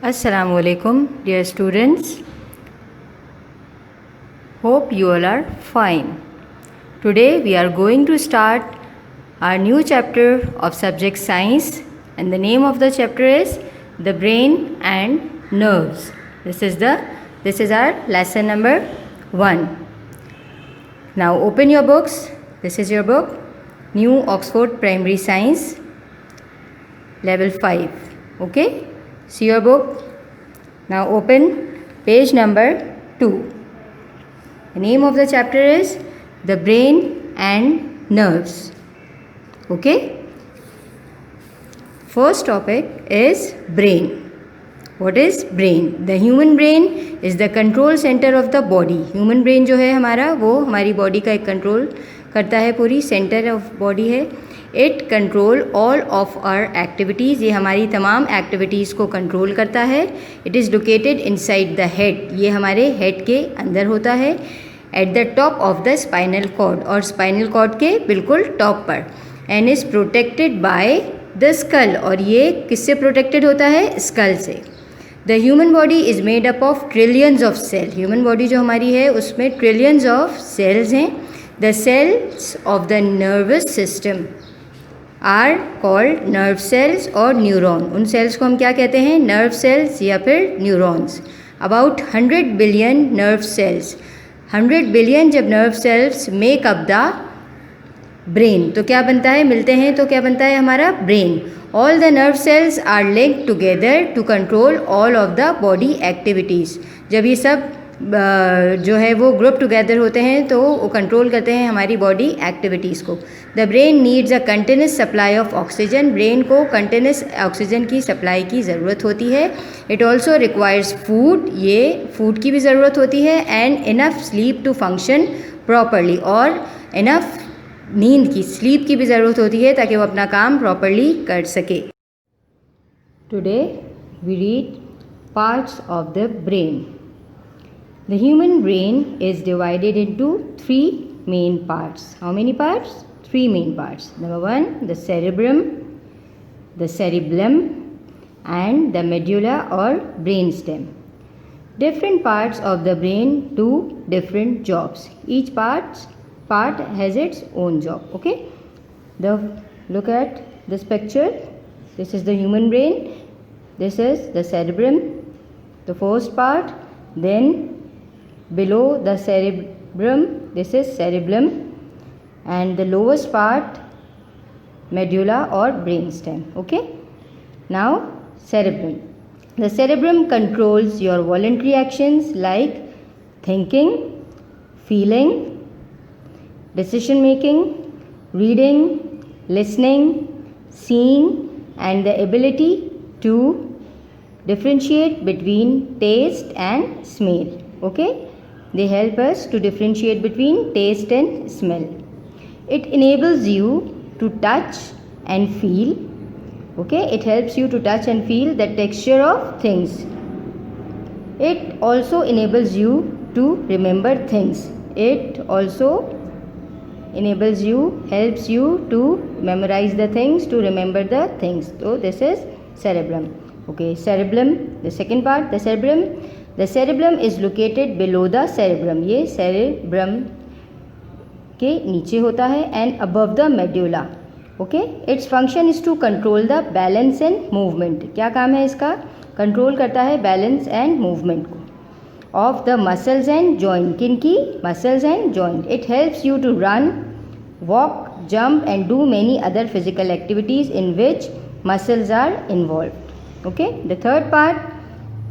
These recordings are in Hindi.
Assalamualaikum, dear students. Hope you all are fine. Today we are going to start our new chapter of subject science, and the name of the chapter is the brain and nerves. This is our lesson number 1. Now open your books. This is your book, New Oxford Primary Science, Level 5. Okay? See your book. Now open page number 2. The name of the chapter is the brain and nerves. Okay? First topic is brain. What is brain? The human brain is the control center of the body. Human brain जो है हमारा, वो हमारी बॉडी का एक कंट्रोल करता है, पूरी सेंटर ऑफ बॉडी है. It control all of our activities. ये हमारी तमाम एक्टिविटीज़ को कंट्रोल करता है. It is located inside the head. ये हमारे हेड के अंदर होता है. At the top of the spinal cord, और स्पाइनल कॉर्ड के बिल्कुल टॉप पर. And is protected by the skull. और ये किससे प्रोटेक्टेड होता है? स्कल से. The human body is made up of trillions of cell. Human body जो हमारी है उसमें ट्रिलियंस ऑफ सेल्स हैं. The cells of the nervous system are called nerve cells or neuron. उन सेल्स को हम क्या कहते हैं? नर्व सेल्स या फिर neurons. About 100 billion nerve cells. 100 billion जब nerve cells make up the brain, तो क्या बनता है? मिलते हैं तो क्या बनता है हमारा? Brain. All the nerve cells are linked together to control all of the body activities. जब ये सब जो है वो ग्रुप टुगेदर होते हैं तो वो कंट्रोल करते हैं हमारी बॉडी एक्टिविटीज़ को. The brain needs a continuous supply of oxygen. Brain को कंटिन्यूस ऑक्सीजन की सप्लाई की ज़रूरत होती है. It also requires food. ये फूड की भी ज़रूरत होती है. And enough sleep to function properly. और इनफ नींद की, स्लीप की भी ज़रूरत होती है ताकि वो अपना काम प्रॉपरली कर सके. Today we read parts of the brain. The human brain is divided into 3 main parts. How many parts? 3 main parts. Number 1, the cerebrum, the cerebellum, and the medulla or brainstem. Different parts of the brain do different jobs. Each part has its own job. Okay? Look at this picture. This is the human brain. This is the cerebrum, the first part. Then below the cerebrum, this is cerebellum, and the lowest part medulla or brainstem. Okay? Now cerebrum. The cerebrum controls your voluntary actions like thinking, feeling, decision making, reading, listening, seeing, and the ability to differentiate between taste and smell. Okay? They help us to differentiate between taste and smell. It enables you to touch and feel. Okay? It helps you to touch and feel the texture of things. It also enables you to remember things. It also helps you to memorize the things, to remember the things. So this is cerebrum. Okay, cerebellum, the second part, the cerebrum. The cerebellum is located below the cerebrum. ये cerebrum के नीचे होता है. And above the medulla. Okay, its function is to control the balance and movement. क्या काम है इसका? कंट्रोल करता है बैलेंस एंड मूवमेंट को. Of the muscles and joint. किन की? Muscles and joint. It helps you to run, walk, jump and do many other physical activities in which muscles are involved. Okay, the third part,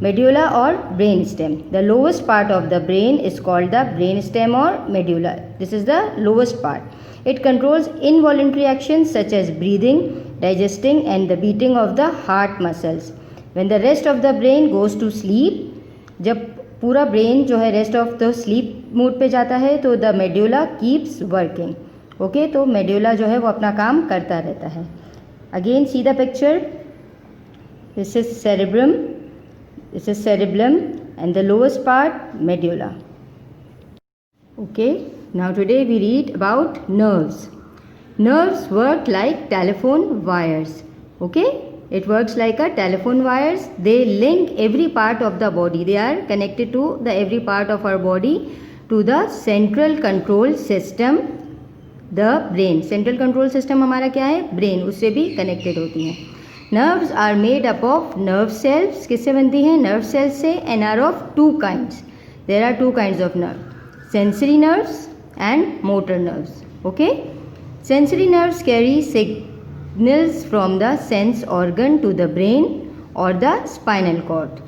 medulla or brainstem. The lowest part of the brain is called the brainstem or medulla. This is the lowest part. It controls involuntary actions such as breathing, digesting and the beating of the heart muscles. When the rest of the brain goes to sleep, जब पूरा ब्रेन जो है rest of the sleep mode पे जाता है तो the medulla keeps working. Okay, तो मेड्यूला जो है वो अपना काम करता रहता है. Again C the picture. This is cerebrum, this is cerebellum and the lowest part medulla. Okay, now today we read about nerves. Nerves work like telephone wires. Okay, it works like a telephone wires. They link every part of the body. They are connected to the every part of our body to the central control system, the brain. Central control system हमारा क्या है? brain. उससे भी connected होती हैं. Nerves are made up of nerve cells. किससे बनती हैं? nerve cells से, and are of two kinds. There are two kinds of nerve: sensory nerves and motor nerves. Okay? Sensory nerves carry signals from the sense organ to the brain or the spinal cord.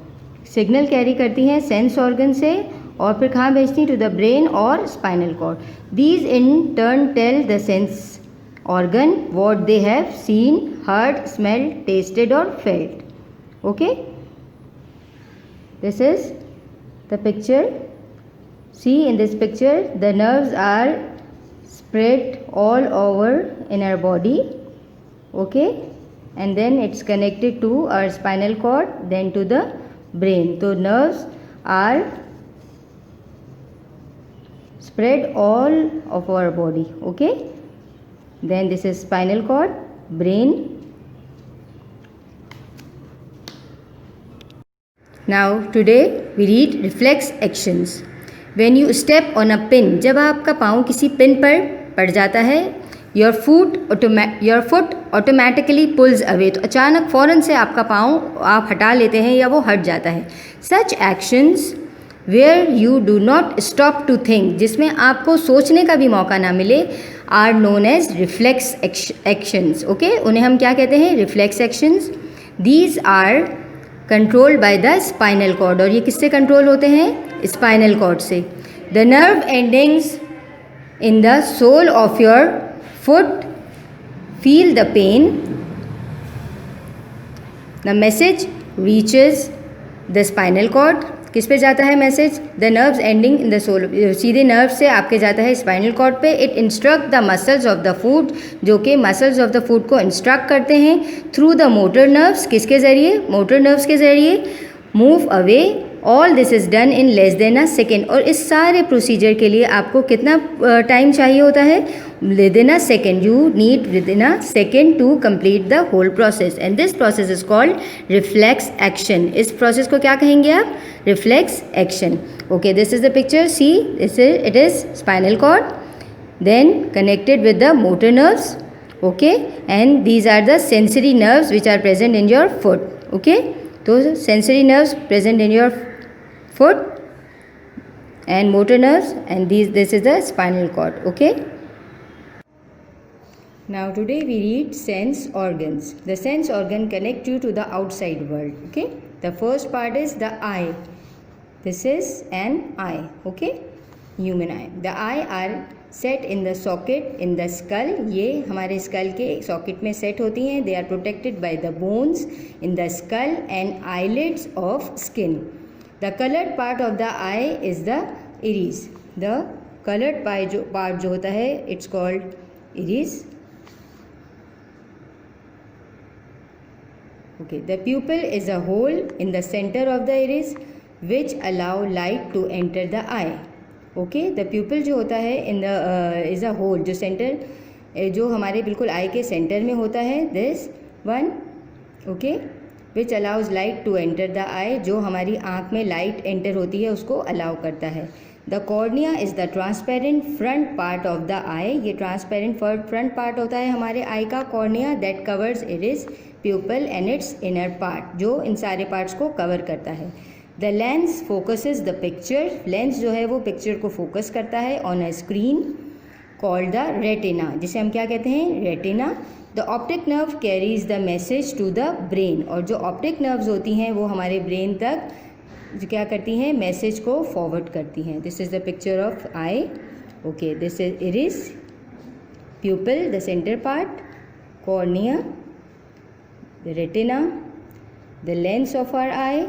Signal carry करती हैं सेंस ऑर्गन से और फिर कहाँ भेजती हैं? टू द ब्रेन और spinal cord. These in turn tell the sense organ what they have seen, heard, smelled, tasted और felt. Okay, this is the picture. See in this picture, the nerves are spread all over in our body, okay, and then it's connected to our spinal cord, then to the brain. So nerves are spread all of our body, okay. Then this is spinal cord, brain. Now today we read reflex actions. When you step on a pin, जब आपका पाँव किसी पिन पर पड़ जाता है, your foot automatically pulls away. तो अचानक फ़ौरन से आपका पाँव आप हटा लेते हैं या वो हट जाता है. Such actions where you do not stop to think, जिसमें आपको सोचने का भी मौका ना मिले, are known as reflex actions. Okay, उन्हें हम क्या कहते हैं? reflex actions. These are controlled by the spinal cord. और ये किससे कंट्रोल होते हैं? स्पाइनल कॉर्ड से. The nerve endings in the sole of your foot feel the pain. The message reaches the spinal cord. किस पे जाता है message? The nerves ending in the sole. सीधे नर्व से आपके जाता है स्पाइनल कॉर्ड पे. It instruct the muscles of the foot, जो कि मसल्स ऑफ द फुट को इंस्ट्रक्ट करते हैं थ्रू द मोटर नर्व्स. किसके ज़रिए? मोटर नर्व्स के ज़रिए. Move away. All this is done in less than a second. और इस सारे प्रोसीजर के लिए आपको कितना टाइम चाहिए होता है? Within a second. You need within a second to complete the whole process, and this process is called reflex action. इस प्रोसेस को क्या कहेंगे आप? Reflex action. Okay, this is the picture. See, this is it is spinal cord, then connected with the motor nerves. Okay, and these are the sensory nerves which are present in your foot. Okay, तो sensory nerves present in your foot and motor nerves, and this is the spinal cord. Okay, now today we read sense organs. The sense organ connect you to the outside world. Okay, the first part is the eye. This is an eye. Okay, human eye. The eye are set in the socket in the skull. ये हमारे skull के socket में set होती हैं. They are protected by the bones in the skull and eyelids of skin. The colored part of the eye is the iris. The colored part जो होता है, it's called iris. Okay, the pupil is a hole in the center of the iris which allow light to enter the eye. Okay, the pupil जो होता है in the is a hole, जो center जो हमारे बिल्कुल आई के सेंटर में होता है, this one. Okay, which allows light to enter the eye, जो हमारी आँख में लाइट एंटर होती है उसको अलाउ करता है. The cornea is the transparent front part of the eye. ये ट्रांसपेरेंट फ्रंट पार्ट होता है हमारे आई का, cornea, that covers iris, pupil and its inner part, जो इन सारे पार्ट्स को कवर करता है. The lens focuses the picture. Lens जो है वो पिक्चर को फोकस करता है on a screen called the retina, जिसे हम क्या कहते हैं? Retina. The optic nerve carries the message to the brain. और जो ऑप्टिक नर्व्स होती हैं वो हमारे ब्रेन तक जो क्या करती हैं? मैसेज को फॉरवर्ड करती हैं. This is the picture of eye. Okay, this is iris, pupil the centre part, cornea, the retina, the lens of our eye,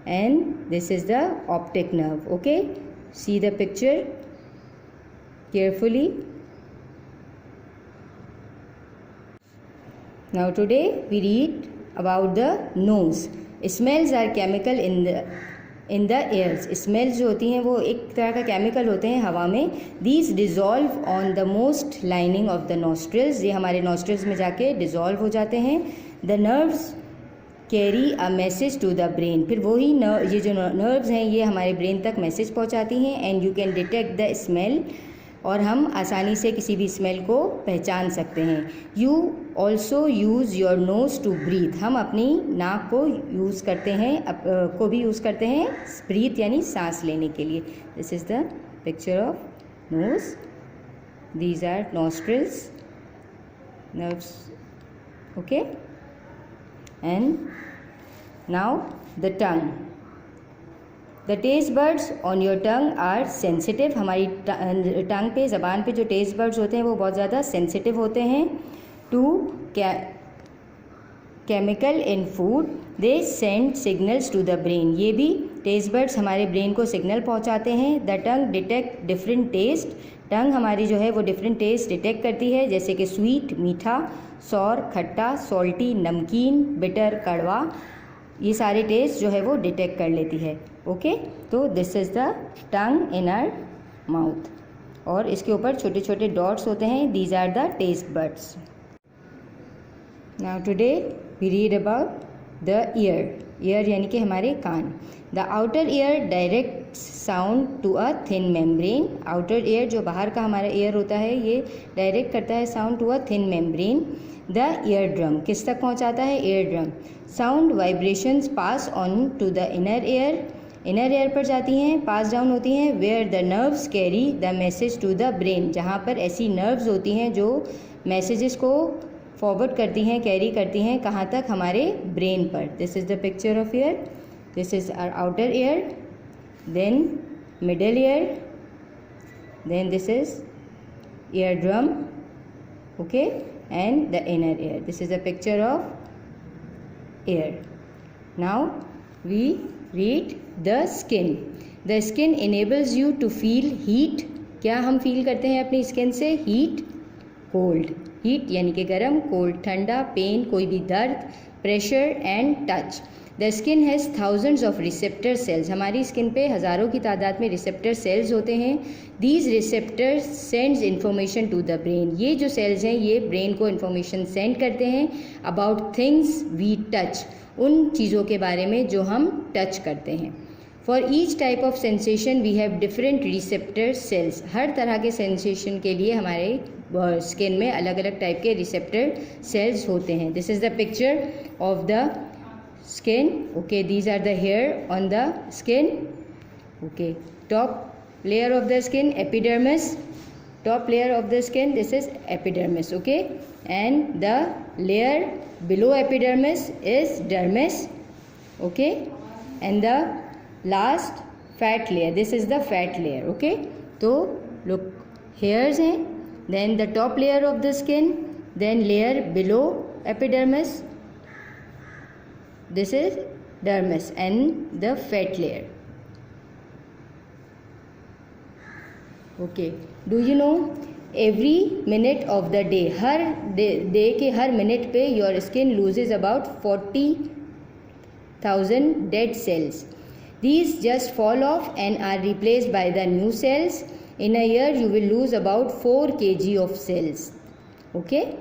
and this is the optic nerve. Okay, see the picture carefully. Now today we read about the nose. Smells are chemical in the airs. Smells जो होती हैं वो एक तरह का केमिकल होते हैं हवा में. These dissolve on the most lining of the nostrils. ये हमारे nostrils में जाके dissolve हो जाते हैं. The nerves carry a message to the brain, फिर वही ये जो नर्व्स हैं ये हमारे ब्रेन तक मैसेज पहुंचाती हैं। And you can detect the smell, और हम आसानी से किसी भी स्मेल को पहचान सकते हैं। You also use your nose to breathe, हम अपनी नाक को यूज़ करते हैं, को भी यूज़ करते हैं ब्रीथ यानी सांस लेने के लिए। This is the picture of nose, these are nostrils, nerves, okay, and now the tongue. The taste buds on your tongue are sensitive, हमारी टंग पे, ज़बान पे जो टेस्ट बर्ड्स होते हैं वो बहुत ज़्यादा सेंसिटिव होते हैं to chemical in food, they send signals to the brain, ये भी टेस्ट बर्ड्स हमारे ब्रेन को सिग्नल पहुंचाते हैं। The tongue detect different taste, tongue हमारी जो है वो डिफरेंट टेस्ट डिटेक्ट करती है, जैसे कि स्वीट मीठा, सौर खट्टा, सॉल्टी नमकीन, बिटर कड़वा, ये सारे टेस्ट जो है वो डिटेक्ट कर लेती है। ओके, तो this is the tongue in our mouth, और इसके ऊपर छोटे छोटे डॉट्स होते हैं, these are the taste buds. Now today we read about the ear, ear यानी कि हमारे कान। The outer ear direct sound to a thin membrane, outer ear जो बाहर का हमारा ईयर होता है ये डायरेक्ट करता है sound to a thin membrane. The ear drum, किस तक पहुंचाता है, ear drum. Sound vibrations pass on to the inner ear, inner ear पर जाती हैं, पास डाउन होती हैं। Where the nerves carry the message to the brain, जहाँ पर ऐसी नर्व्स होती हैं जो मैसेजेस को फॉरवर्ड करती हैं, कैरी करती हैं, कहाँ तक, हमारे ब्रेन पर। This is the picture of ear, this is our outer ear, then middle ear, then this is ear drum, okay, and the inner ear. This is a picture of ear. Now we read the skin. The skin enables you to feel heat. क्या हम फील करते हैं अपनी स्किन से, हीट, कोल्ड, हीट यानी कि गर्म, कोल्ड ठंडा, पेन कोई भी दर्द, pressure and touch. The skin has thousands of receptor cells, हमारी स्किन पे हज़ारों की तादाद में रिसेप्टर सेल्स होते हैं। These receptors sends information to the brain, ये जो सेल्स हैं ये ब्रेन को इन्फॉर्मेशन सेंड करते हैं अबाउट थिंग्स वी टच, उन चीज़ों के बारे में जो हम टच करते हैं। For each type of sensation we have different receptor cells, हर तरह के सेंसेशन के लिए हमारे स्किन में अलग अलग टाइप के रिसेप्टर सेल्स होते हैं। This is the picture of the skin, okay, these are the hair on the skin, okay, top layer of the skin epidermis, top layer of the skin, this is epidermis, okay, and the layer below epidermis is dermis, okay, and the last fat layer, this is the fat layer, okay. तो look, hairs हैं, then the top layer of the skin, then layer below epidermis, this is dermis and the fat layer. Okay, do you know every minute of the day, her day के हर मिनट पे your skin loses about 40,000 dead cells. These just fall off and are replaced by the new cells. In a year you will lose about 4 kg of cells. Okay,